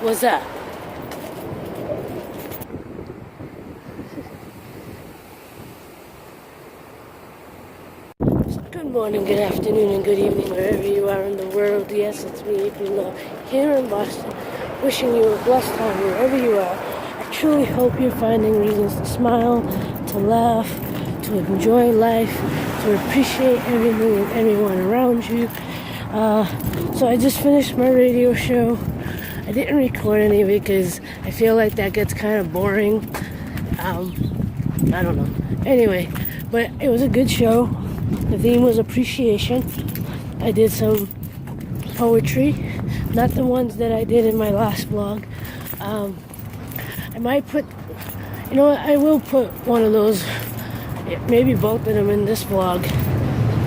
What's that? Good morning, good afternoon, and good evening, wherever you are in the world. Yes, it's me, April, here in Boston, wishing you a blessed time wherever you are. I truly hope you're finding reasons to smile, to laugh, to enjoy life, to appreciate everything and everyone around you. So I just finished my radio show. I didn't record any of it because I feel like that gets kind of boring. I don't know. Anyway, but it was a good show. The theme was appreciation. I did some poetry, not the ones that I did in my last vlog. I might put, you know what, I will put one of those, maybe both of them in this vlog,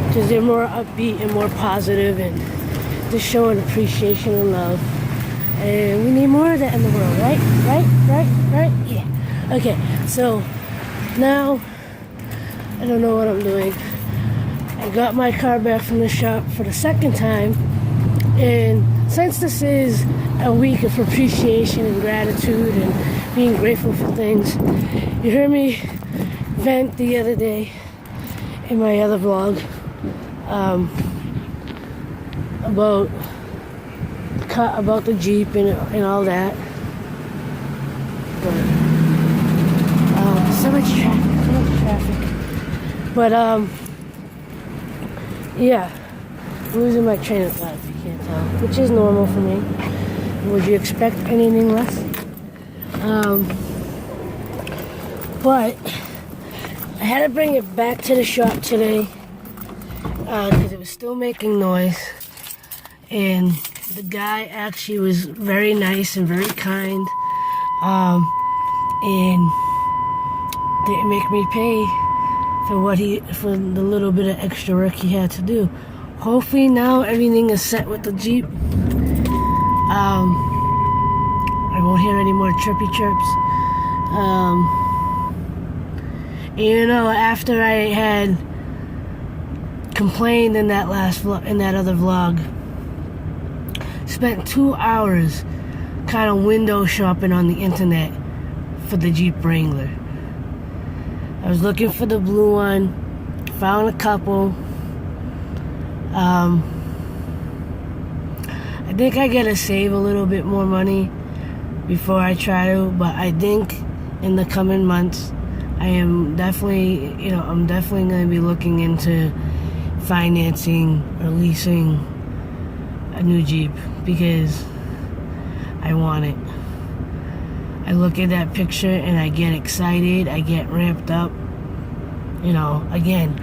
because they're more upbeat and more positive and just showing appreciation and love. And we need more of that in the world, right? Right? Yeah. Okay, so now I don't know what I'm doing. I got my car back from the shop for the second time, and since this is a week of appreciation and gratitude and being grateful for things, you heard me vent the other day in my other vlog about the Jeep and all that. But, so much traffic. But yeah, I'm losing my train of thought, if you can't tell, which is normal for me. Would you expect anything less? But I had to bring it back to the shop today because it was still making noise, and the guy actually was very nice and very kind, and didn't make me pay for the little bit of extra work he had to do. Hopefully now everything is set with the Jeep. I won't hear any more chirpy chirps. You know, after I had complained in that other vlog, spent 2 hours kind of window shopping on the internet for the Jeep Wrangler. I was looking for the blue one, found a couple. I think I gotta save a little bit more money before I try to, but I think in the coming months, I'm definitely gonna be looking into financing or leasing a new Jeep because I want it. I look at that picture and I get excited, I get ramped up. You know, again,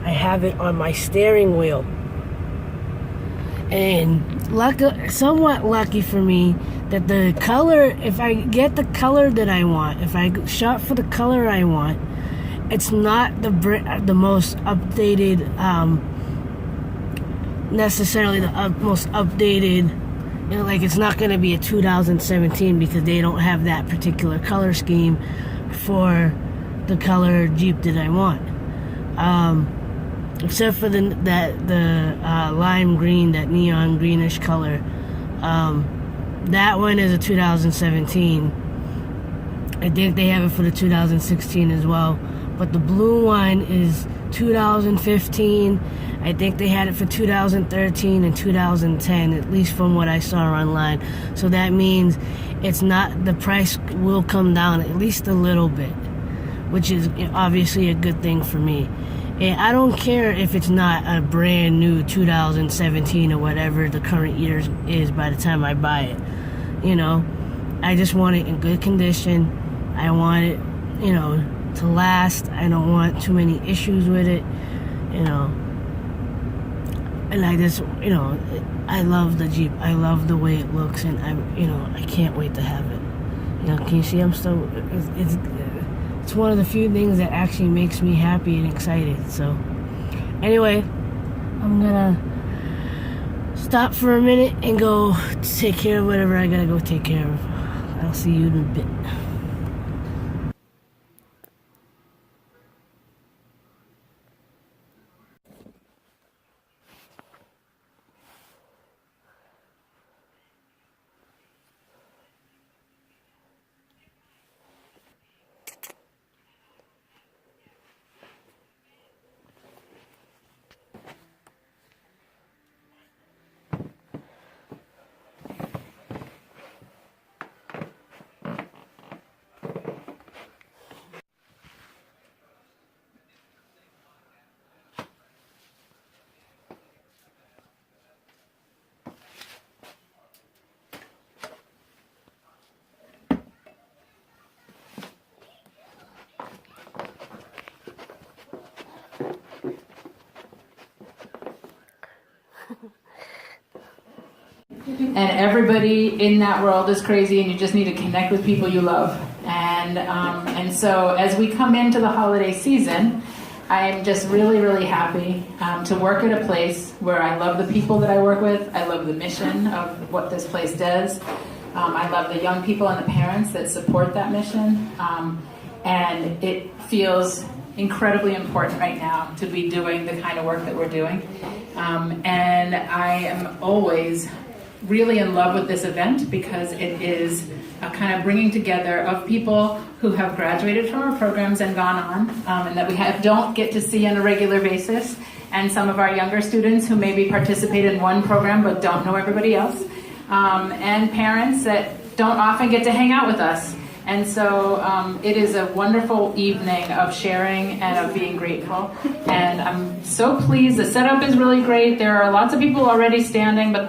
I have it on my steering wheel. And somewhat lucky for me that the color, if I get the color that I want, if I shop for the color I want, it's not the most updated, necessarily the most updated. You know, like it's not going to be a 2017 because they don't have that particular color scheme for the color Jeep that I want. Except for the lime green, that neon greenish color. That one is a 2017. I think they have it for the 2016 as well. But the blue one is 2015. I think they had it for 2013 and 2010, at least from what I saw online. So that means the price will come down at least a little bit, which is obviously a good thing for me. And I don't care if it's not a brand new 2017 or whatever the current year is by the time I buy it. You know, I just want it in good condition. I want it, to last. I don't want too many issues with it, And I just, I love the Jeep. I love the way it looks, and I can't wait to have it. Can you see I'm still, it's one of the few things that actually makes me happy and excited. So anyway, I'm gonna stop for a minute and go take care of whatever I gotta go take care of. I'll see you in a bit. And everybody in that world is crazy, and you just need to connect with people you love. And so as we come into the holiday season, I am just really, really happy to work at a place where I love the people that I work with. I love the mission of what this place does. I love the young people and the parents that support that mission. And it feels incredibly important right now to be doing the kind of work that we're doing. And I am always really in love with this event because it is a kind of bringing together of people who have graduated from our programs and gone on, and that we don't get to see on a regular basis, and some of our younger students who maybe participate in one program but don't know everybody else, and parents that don't often get to hang out with us. And so it is a wonderful evening of sharing and of being grateful. And I'm so pleased. The setup is really great. There are lots of people already standing, but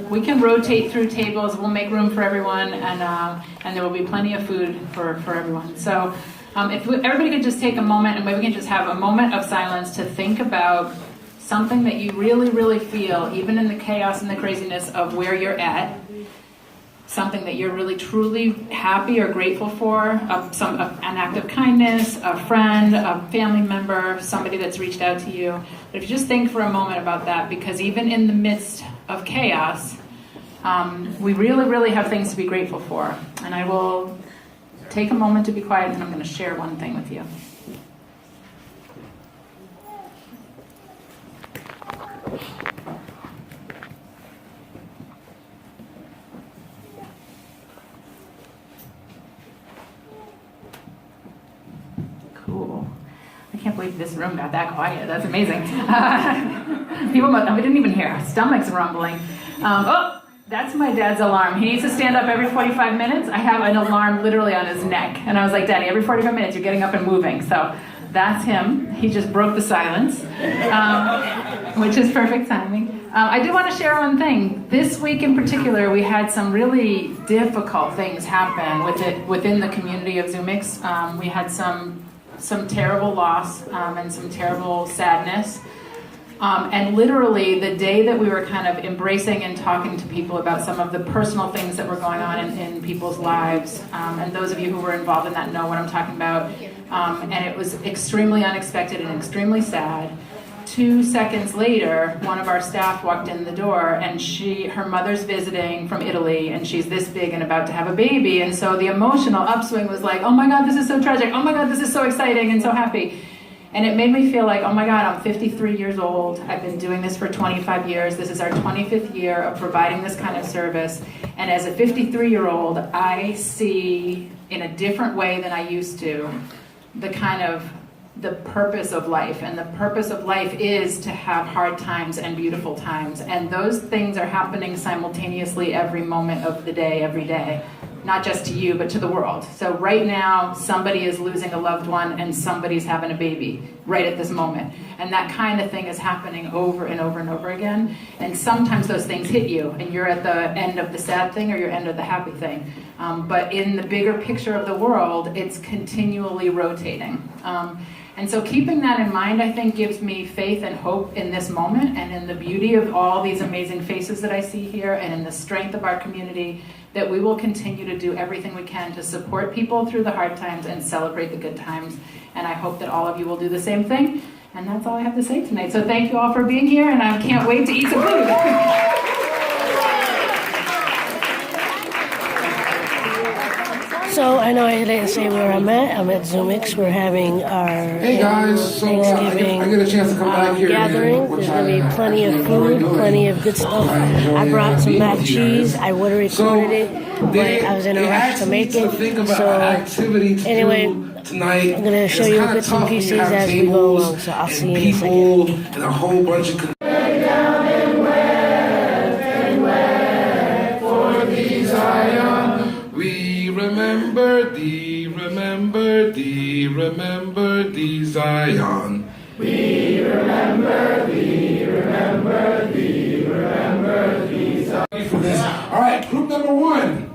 we can rotate through tables. We'll make room for everyone, and there will be plenty of food for everyone. So if everybody could just take a moment, and maybe we can just have a moment of silence to think about something that you really, really feel, even in the chaos and the craziness of where you're at, something that you're really truly happy or grateful for, an act of kindness, a friend, a family member, somebody that's reached out to you. But if you just think for a moment about that, because even in the midst of chaos, we really, really have things to be grateful for. And I will take a moment to be quiet, and I'm going to share one thing with you. Cool. I can't believe this room got that quiet. That's amazing. We didn't even hear. Stomachs rumbling. Oh, that's my dad's alarm. He needs to stand up every 45 minutes. I have an alarm literally on his neck. And I was like, Daddy, every 45 minutes you're getting up and moving. So that's him. He just broke the silence, which is perfect timing. I do want to share one thing. This week in particular, we had some really difficult things happen within the community of Zumix. We had some terrible loss and some terrible sadness. And literally the day that we were kind of embracing and talking to people about some of the personal things that were going on in people's lives, and those of you who were involved in that know what I'm talking about, and it was extremely unexpected and extremely sad. 2 seconds later, one of our staff walked in the door, and her mother's visiting from Italy, and she's this big and about to have a baby, and so the emotional upswing was like, oh my God, this is so tragic, oh my God, this is so exciting and so happy. And it made me feel like, oh my God, I'm 53 years old, I've been doing this for 25 years, this is our 25th year of providing this kind of service, and as a 53-year-old, I see in a different way than I used to the purpose of life. And the purpose of life is to have hard times and beautiful times. And those things are happening simultaneously every moment of the day, every day. Not just to you, but to the world. So right now, somebody is losing a loved one and somebody's having a baby right at this moment. And that kind of thing is happening over and over and over again. And sometimes those things hit you and you're at the end of the sad thing or you're end of the happy thing. But in the bigger picture of the world, it's continually rotating. And so keeping that in mind, I think, gives me faith and hope in this moment and in the beauty of all these amazing faces that I see here and in the strength of our community, that we will continue to do everything we can to support people through the hard times and celebrate the good times. And I hope that all of you will do the same thing. And that's all I have to say tonight. So thank you all for being here, and I can't wait to eat some food. So I know I didn't say where I'm at. I'm at Zumix. We're having our Thanksgiving I get a chance to come back here gathering. There's going to be plenty of food, plenty of good stuff. I brought some mac and cheese. I would have recorded it, but I was in a rush to make it. So anyway, tonight, I'm going to show you bits and pieces as we go along. So I'll see you in a second. And a whole bunch of remember thee, Zion. We remember thee, remember thee, remember thee, Zion. All right, group number one.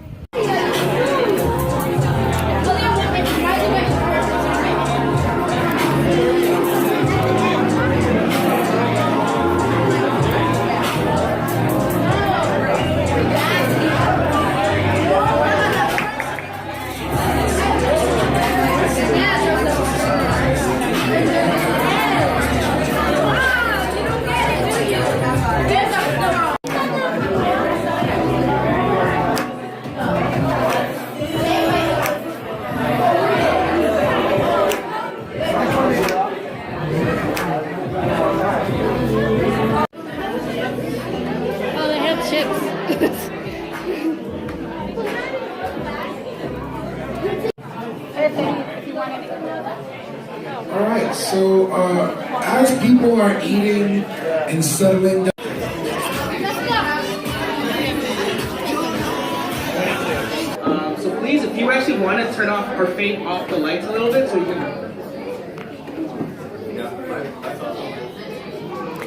chips. All right, so as people are eating and settling down. So please, if you actually want to turn off or fade off the lights a little bit so you can...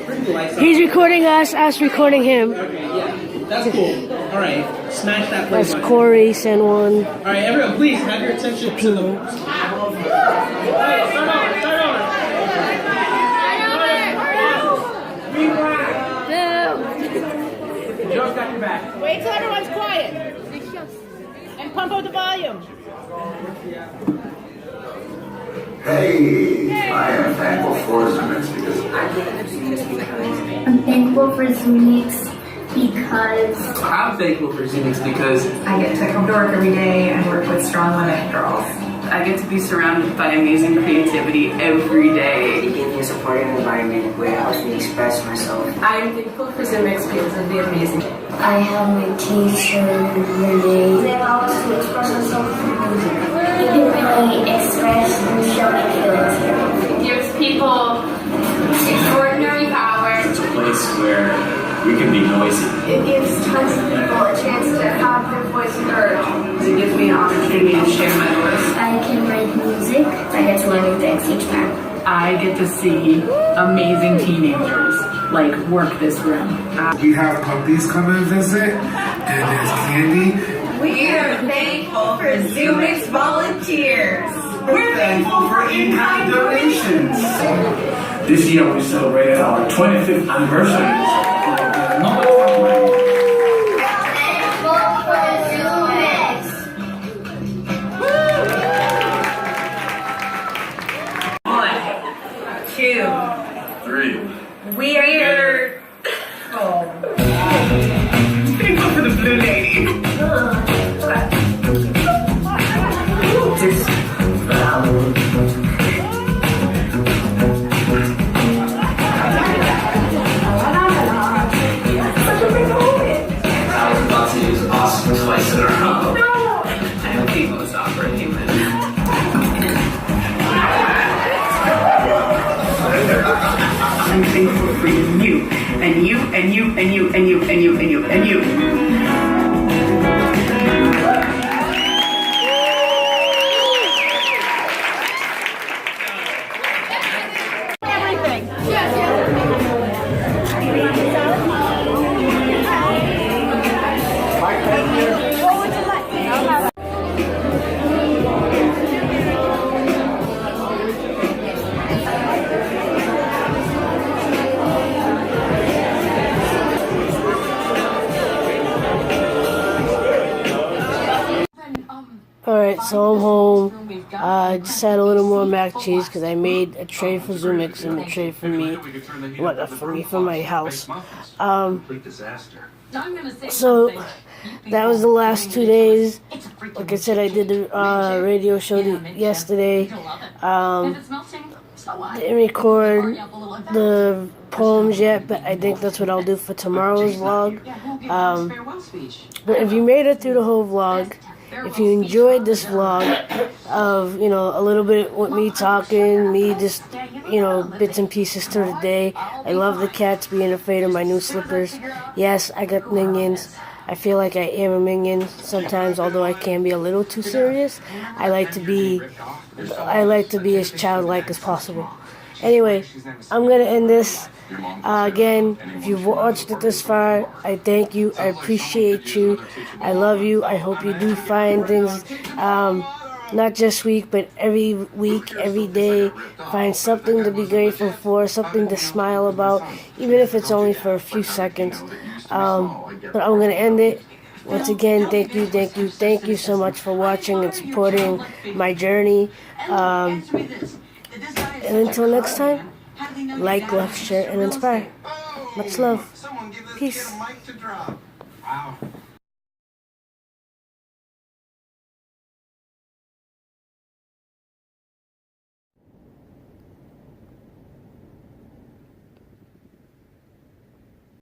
Bring the lights up. He's recording us recording him. Okay, yeah, that's cool. All right, smash that play That's button. Corey, San Juan. All right, everyone, please have your attention to the... Hey, start over. Joe's got your back. Wait till everyone's quiet. And pump up the volume. Hey, I am thankful for Zumix because I'm thankful for Zumix because I'm thankful for Zumix because I get to come to work every day and work with strong women and girls. I get to be surrounded by amazing creativity every day. It gives me a supportive environment where it helps me express myself. I'm thankful for Zumix because of the amazing. I have my teacher, Renee. They allow us to express ourselves through music. You can really express and show your feelings. It gives people extraordinary power. It's a place where we can be noisy. It gives tons of people a chance to have their voice heard. It gives me an opportunity to share my voice. I can write music. I get to learn new things each time. I get to see amazing teenagers like work this room. We have puppies come and visit, and there's candy. We are thankful for Zumix volunteers. We're thankful for in-kind donations. This year we celebrated our 25th anniversary. We are here. Thankful for the blue lady. Just I was about to use awesome twice in a row. I'm the most awkward human. I'm thankful for you, and you, and you, and you, and you, and you, and you, and you. Alright, so I'm home. I just had a little more mac and cheese because I made a tray for Zumix and a tray for me. What, for me, for my house. So, that was the last 2 days. Like I said, I did the radio show yesterday. Didn't record the poems yet, but I think that's what I'll do for tomorrow's vlog. But if you made it through the whole vlog, if you enjoyed this vlog of, you know, a little bit with me talking, me just, you know, bits and pieces through the day. I love the cats being afraid of my new slippers. Yes, I got minions. I feel like I am a minion sometimes, although I can be a little too serious. I like to be as childlike as possible. Anyway, I'm gonna end this. Again, if you've watched it this far, I thank you. I appreciate you. I love you. I hope you do find things, not just week, but every week, every day. Find something to be grateful for, something to smile about, even if it's only for a few seconds. But I'm going to end it. Once again, thank you so much for watching and supporting my journey. And until next time, like, love, share, and inspire. Much love. Peace.